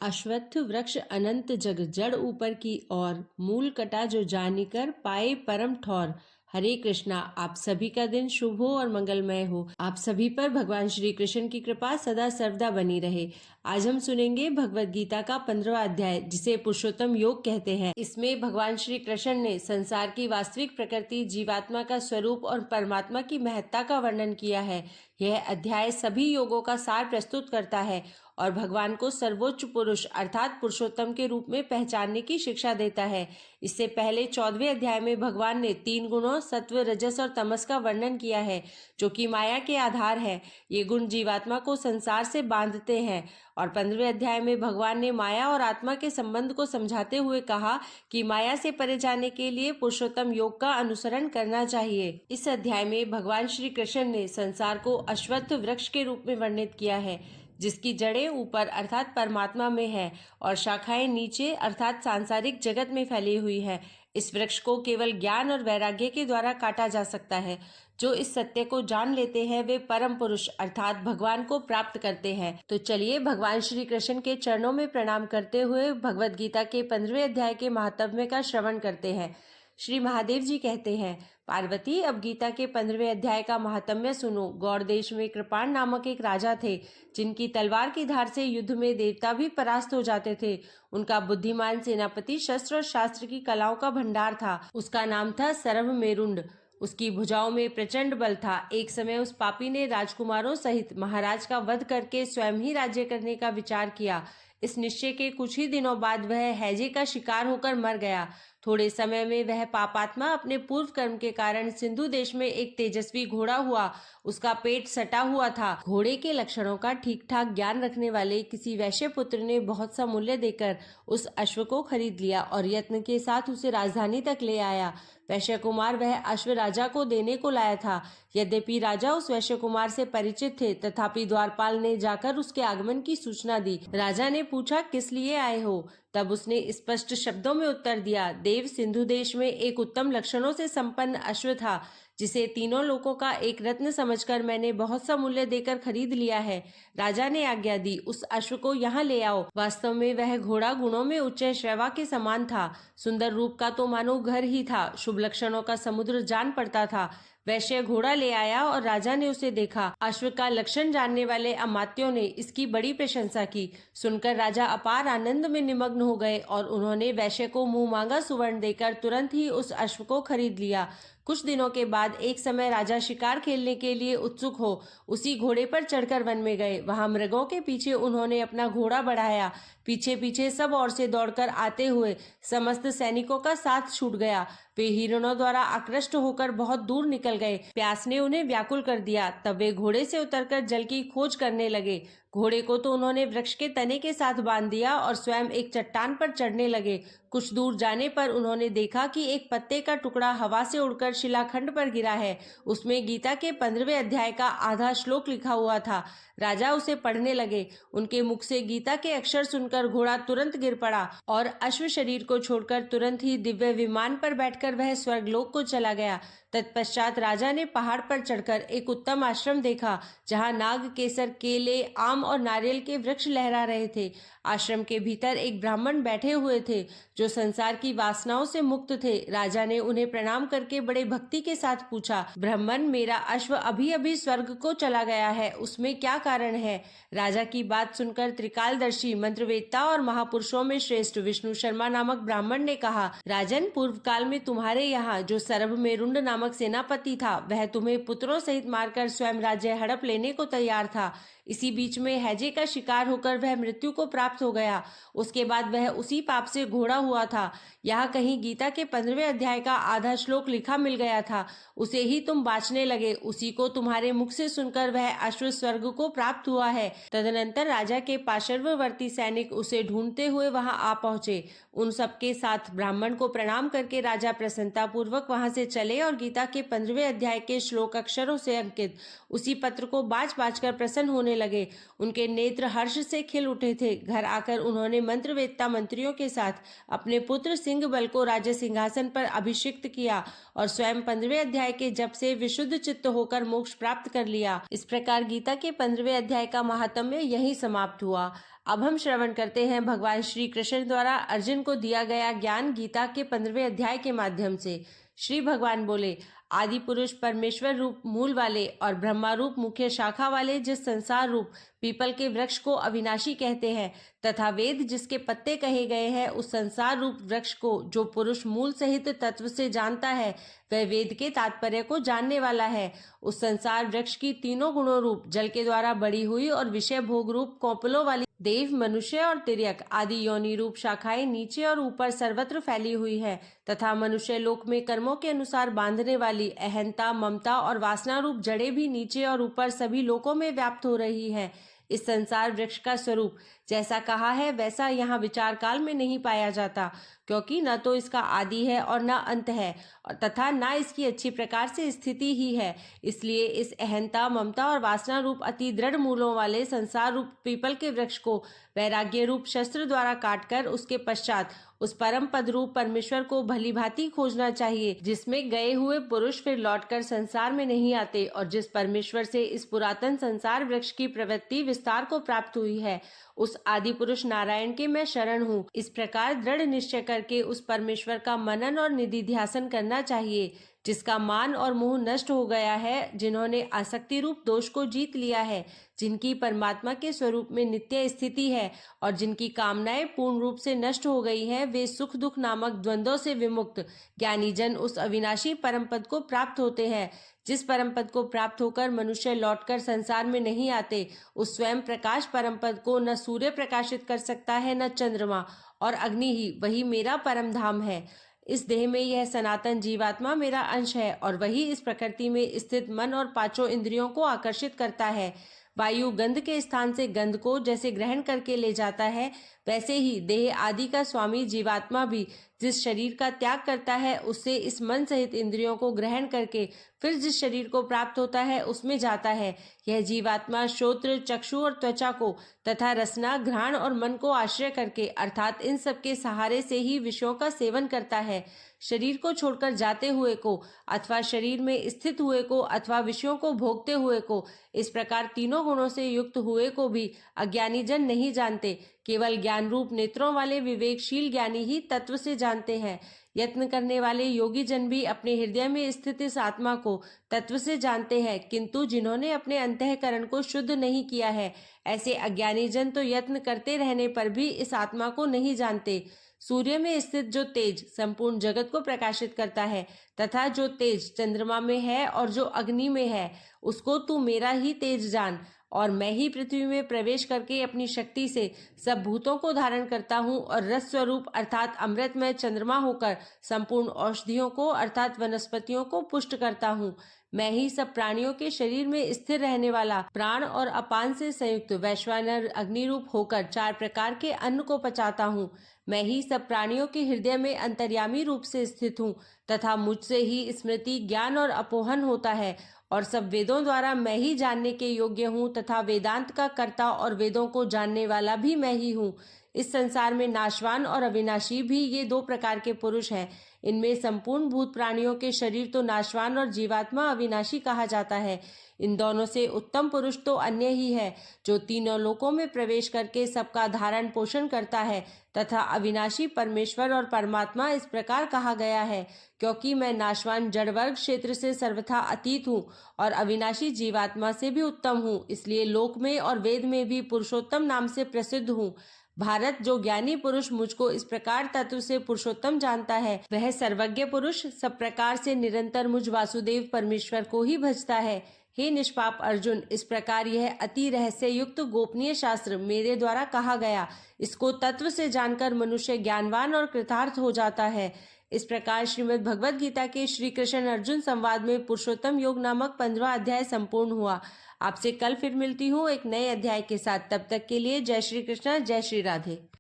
अश्वत्थ वृक्ष अनंत जग जड़ ऊपर की ओर, मूल कटा जो जानिकर पाए परम ठौर। हरे कृष्णा। आप सभी का दिन शुभ हो और मंगलमय हो। आप सभी पर भगवान श्री कृष्ण की कृपा सदा सर्वदा बनी रहे। आज हम सुनेंगे भगवत गीता का 15वां अध्याय, जिसे पुरुषोत्तम योग कहते हैं। इसमें भगवान श्री कृष्ण ने संसार की वास्तविक प्रकृति, जीवात्मा का स्वरूप और परमात्मा की महत्ता का वर्णन किया है। यह अध्याय सभी योगों का सार प्रस्तुत करता है और भगवान को सर्वोच्च पुरुष अर्थात पुरुषोत्तम के रूप में पहचानने की शिक्षा देता है। इससे पहले 14वें अध्याय में भगवान ने 3 गुणों सत्व, रजस और तमस का वर्णन किया है, जो कि माया के आधार है। ये गुण जीवात्मा को संसार से बांधते हैं। और 15वें अध्याय में भगवान ने माया और आत्मा के संबंध को समझाते हुए कहा कि माया से परे जाने के लिए पुरुषोत्तम योग का अनुसरण करना चाहिए। इस अध्याय में भगवान श्री कृष्ण ने संसार को अश्वत्थ वृक्ष के रूप में वर्णित किया है, जिसकी जड़ें ऊपर अर्थात परमात्मा में है और शाखाएं नीचे अर्थात सांसारिक जगत में फैली हुई है। इस वृक्ष को केवल ज्ञान और वैराग्य के द्वारा काटा जा सकता है। जो इस सत्य को जान लेते हैं वे परम पुरुष अर्थात भगवान को प्राप्त करते हैं। तो चलिए भगवान श्री कृष्ण के चरणों में प्रणाम करते हुए भगवत गीता के 15वें अध्याय के महात्म्य का श्रवण करते हैं। श्री महादेव जी कहते हैं, पार्वती, अब गीता के 15वें अध्याय का महात्म्य सुनो। गौड़ देश में कृपाण नामक एक राजा थे, जिनकी तलवार की धार से युद्ध में देवता भी परास्त हो जाते थे। उनका बुद्धिमान सेनापति शस्त्र और शास्त्र की कलाओं का भंडार था। उसका नाम था सरभ मेरुंड। उसकी भुजाओं में प्रचंड बल था। एक समय उस पापी ने राजकुमारों सहित महाराज का वध करके स्वयं ही राज्य करने का विचार किया। इस निश्चय के कुछ ही दिनों बाद वह हैजे का शिकार होकर मर गया। थोड़े समय में वह पापात्मा अपने पूर्व कर्म के कारण सिंधु देश में एक तेजस्वी घोड़ा हुआ। उसका पेट सटा हुआ था। घोड़े के लक्षणों का ठीक ठाक ज्ञान रखने वाले किसी वैश्य पुत्र ने बहुत सा मूल्य देकर उस अश्व को खरीद लिया और यत्न के साथ उसे राजधानी तक ले आया। वैश्य कुमार वह अश्व राजा को देने को लाया था। यद्यपि राजा उस वैश्य कुमार से परिचित थे, तथापि द्वारपाल ने जाकर उसके आगमन की सूचना दी। राजा ने पूछा, किस लिए आए हो? तब उसने स्पष्ट शब्दों में उत्तर दिया, देव, सिंधु देश में एक उत्तम लक्षणों से संपन्न अश्व था, जिसे तीनों लोगों का एक रत्न समझकर मैंने बहुत सा मूल्य देकर खरीद लिया है। राजा ने आज्ञा दी, उस अश्व को यहाँ ले आओ। वास्तव में वह घोड़ा गुणों में उच्च श्रवा के समान था। सुंदर रूप का तो मानो घर ही था। शुभ लक्षणों का समुद्र जान पड़ता था। वैश्य घोड़ा ले आया और राजा ने उसे देखा। अश्व का लक्षण जानने वाले अमात्यों ने इसकी बड़ी प्रशंसा की। सुनकर राजा अपार आनंद में निमग्न हो गए और उन्होंने वैश्य को मुंह मांगा सुवर्ण देकर तुरंत ही उस अश्व को खरीद लिया। कुछ दिनों के बाद एक समय राजा शिकार खेलने के लिए उत्सुक हो उसी घोड़े पर चढ़कर वन में गए। वहां मृगों के पीछे उन्होंने अपना घोड़ा बढ़ाया। पीछे पीछे सब ओर से दौड़कर आते हुए समस्त सैनिकों का साथ छूट गया। वे हिरणों द्वारा आकृष्ट होकर बहुत दूर निकल गए। प्यास ने उन्हें व्याकुल कर दिया। तब वे घोड़े से उतरकर जल की खोज करने लगे। घोड़े को तो उन्होंने वृक्ष के तने के साथ बांध दिया और स्वयं एक चट्टान पर चढ़ने लगे। कुछ दूर जाने पर उन्होंने देखा कि एक पत्ते का टुकड़ा हवा से उड़कर शिलाखंड पर गिरा है। उसमें गीता के 15वें अध्याय का आधा श्लोक लिखा हुआ था। राजा उसे पढ़ने लगे। उनके मुख से गीता के अक्षर सुनकर घोड़ा तुरंत गिर पड़ा और अश्व शरीर को छोड़कर तुरंत ही दिव्य विमान पर बैठकर वह स्वर्गलोक को चला गया। तत्पश्चात राजा ने पहाड़ पर चढ़कर एक उत्तम आश्रम देखा, जहाँ नाग, केसर, केले, आम और नारियल के वृक्ष लहरा रहे थे। आश्रम के भीतर एक ब्राह्मण बैठे हुए थे, जो संसार की वासनाओं से मुक्त थे। राजा ने उन्हें प्रणाम करके बड़े भक्ति के साथ पूछा, ब्राह्मण, मेरा अश्व अभी अभी स्वर्ग को चला गया है, उसमें क्या कारण है? राजा की बात सुनकर त्रिकालदर्शी, मंत्रवेत्ता और महापुरुषों में श्रेष्ठ विष्णु शर्मा नामक ब्राह्मण ने कहा, राजन, पूर्व काल में तुम्हारे यहाँ जो सरभ मेरुंड नामक सेनापति था, वह तुम्हें पुत्रों सहित मारकर स्वयं राज्य हड़प लेने को तैयार था। इसी बीच में हैजे का शिकार होकर वह मृत्यु को प्राप्त हो गया। उसके बाद वह उसी पाप से घोड़ा हुआ था। यहाँ कहीं गीता के 15वें अध्याय का आधा श्लोक लिखा मिल गया था। उसे ही तुम बाँचने लगे। उसी को तुम्हारे मुख से सुनकर वह अश्व स्वर्ग को प्राप्त हुआ है। तदनंतर राजा के पार्श्ववर्ती सैनिक उसे ढूंढते हुए वहां आ पहुंचे। उन सबके साथ ब्राह्मण को प्रणाम करके राजा प्रसन्नता पूर्वक वहां से चले और गीता के 15वें अध्याय के श्लोक अक्षरों से अंकित उसी पत्र को बाँच बाँच कर प्रसन्न होने लगे। उनके नेत्र हर्ष से खिल उठे थे। घर आकर उन्होंने मंत्रवेत्ता मंत्रियों के साथ अपने पुत्र सिंह बल को राज्य सिंहासन पर अभिषिक्त किया और स्वयं 15वें अध्याय के जप से विशुद्ध चित्त होकर मोक्ष प्राप्त कर लिया। इस प्रकार गीता के 15वें अध्याय का महात्म्य यहीं समाप्त हुआ। अब हम श्रवण करते हैं भगवान श्री कृष्ण द्वारा अर्जुन को दिया गया ज्ञान गीता के 15वें अध्याय के माध्यम से। श्री भगवान बोले, आदि पुरुष परमेश्वर रूप मूल वाले और ब्रह्मा रूप मुख्य शाखा वाले जिस संसार रूप पीपल के वृक्ष को अविनाशी कहते हैं तथा वेद जिसके पत्ते कहे गए हैं, उस संसार रूप वृक्ष को जो पुरुष मूल सहित तत्व से जानता है वह वेद के तात्पर्य को जानने वाला है। उस संसार वृक्ष की तीनों गुणों रूप जल के द्वारा बड़ी हुई और विषय भोग रूप कौपलों वाली देव, मनुष्य और तिर्यक आदि योनि रूप शाखाएं नीचे और ऊपर सर्वत्र फैली हुई है तथा मनुष्य लोक में कर्मों के अनुसार बांधने वाली अहंता, ममता और वासना रूप जड़ें भी नीचे और ऊपर सभी लोकों में व्याप्त हो रही है। इस संसार वृक्ष का स्वरूप जैसा कहा है वैसा यहाँ विचार काल में नहीं पाया जाता, क्योंकि न तो इसका आदि है और न अंत है तथा न इसकी अच्छी प्रकार से स्थिति ही है। इसलिए इस अहंता, ममता और वासना रूप अति दृढ़ मूलों वाले संसार रूप पीपल के वृक्ष को वैराग्य रूप शस्त्र द्वारा काटकर उसके पश्चात उस परम पद रूप परमेश्वर को भली भांति खोजना चाहिए, जिसमें गए हुए पुरुष फिर लौटकर संसार में नहीं आते और जिस परमेश्वर से इस पुरातन संसार वृक्ष की प्रवृत्ति विस्तार को प्राप्त हुई है, उस आदि पुरुष नारायण के मैं शरण हूँ। इस प्रकार दृढ़ निश्चय करके उस परमेश्वर का मनन और निधिध्यासन करना चाहिए, जिसका मान और मोह नष्ट हो गया है, जिन्होंने आसक्ति रूप दोष को जीत लिया है, जिनकी परमात्मा के स्वरूप में नित्य स्थिति है और जिनकी कामनाएं पूर्ण रूप से नष्ट हो गई हैं, वे सुख दुख नामक द्वंद्वों से विमुक्त ज्ञानी जन उस अविनाशी परम पद को प्राप्त होते हैं। जिस परम पद को प्राप्त होकर मनुष्य लौटकर संसार में नहीं आते, उस स्वयं प्रकाश परम पद को न सूर्य प्रकाशित कर सकता है, न चंद्रमा और अग्नि ही वही मेरा परम धाम है। इस देह में यह सनातन जीवात्मा मेरा अंश है और वही इस प्रकृति में स्थित मन और पांचों इंद्रियों को आकर्षित करता है। वायु गंध के स्थान से गंध को जैसे ग्रहण करके ले जाता है, वैसे ही देह आदि का स्वामी जीवात्मा भी जिस शरीर का त्याग करता है उससे इस मन सहित इंद्रियों को ग्रहण करके फिर जिस शरीर को प्राप्त होता है उसमें जाता है। यह जीवात्मा श्रोत्र, चक्षु और त्वचा को तथा रसना, घ्राण और मन को आश्रय करके अर्थात इन सब के सहारे से ही विषयों का सेवन करता है। शरीर को छोड़कर जाते हुए को अथवा शरीर में स्थित हुए को अथवा विषयों को भोगते हुए को, इस प्रकार तीनों गुणों से युक्त हुए को भी अज्ञानी जन नहीं जानते। केवल ज्ञान रूप नेत्रों वाले विवेकशील ज्ञानी ही तत्व से जानते हैं। यत्न करने वाले योगी जन भी अपने हृदय में स्थित इस आत्मा को तत्व से जानते हैं, किंतु जिन्होंने अपने अंतःकरण को शुद्ध नहीं किया है, ऐसे अज्ञानी जन तो यत्न करते रहने पर भी इस आत्मा को नहीं जानते। सूर्य में स्थित जो तेज संपूर्ण जगत को प्रकाशित करता है तथा जो तेज चंद्रमा में है और जो अग्नि में है, उसको तू मेरा ही तेज जान और मैं ही पृथ्वी में प्रवेश करके अपनी शक्ति से सब भूतों को धारण करता हूँ और रस स्वरूप अर्थात अमृतमय चंद्रमा होकर संपूर्ण औषधियों को अर्थात वनस्पतियों को पुष्ट करता हूँ। मैं ही सब प्राणियों के शरीर में स्थिर रहने वाला प्राण और अपान से संयुक्त वैश्वानर अग्नि रूप होकर 4 प्रकार के अन्न को पचाता हूँ। मैं ही सब प्राणियों के हृदय में अंतर्यामी रूप से स्थित हूँ तथा मुझसे ही स्मृति, ज्ञान और अपोहन होता है और सब वेदों द्वारा मैं ही जानने के योग्य हूँ तथा वेदांत का कर्ता और वेदों को जानने वाला भी मैं ही हूँ। इस संसार में नाशवान और अविनाशी भी ये 2 प्रकार के पुरुष हैं। इनमें संपूर्ण भूत प्राणियों के शरीर तो नाशवान और जीवात्मा अविनाशी कहा जाता है। इन दोनों से उत्तम पुरुष तो अन्य ही है, जो तीनों लोकों में प्रवेश करके सबका धारण पोषण करता है तथा अविनाशी परमेश्वर और परमात्मा इस प्रकार कहा गया है, क्योंकि मैं नाशवान जड़वर्ग क्षेत्र से सर्वथा अतीत हूँ और अविनाशी जीवात्मा से भी उत्तम हूँ, इसलिए लोक में और वेद में भी पुरुषोत्तम नाम से प्रसिद्ध हूँ। भारत, जो ज्ञानी पुरुष मुझको इस प्रकार तत्व से पुरुषोत्तम जानता है, वह सर्वज्ञ पुरुष सब प्रकार से निरंतर मुझ वासुदेव परमेश्वर को ही भजता है। हे निष्पाप अर्जुन, इस प्रकार यह अति रहस्य युक्त गोपनीय शास्त्र मेरे द्वारा कहा गया। इसको तत्व से जानकर मनुष्य ज्ञानवान और कृतार्थ हो जाता है। इस प्रकार श्रीमद् भगवद गीता के श्री कृष्ण अर्जुन संवाद में पुरुषोत्तम योग नामक 15वां अध्याय संपूर्ण हुआ। आपसे कल फिर मिलती हूँ एक नए अध्याय के साथ। तब तक के लिए जय श्री कृष्ण, जय श्री राधे।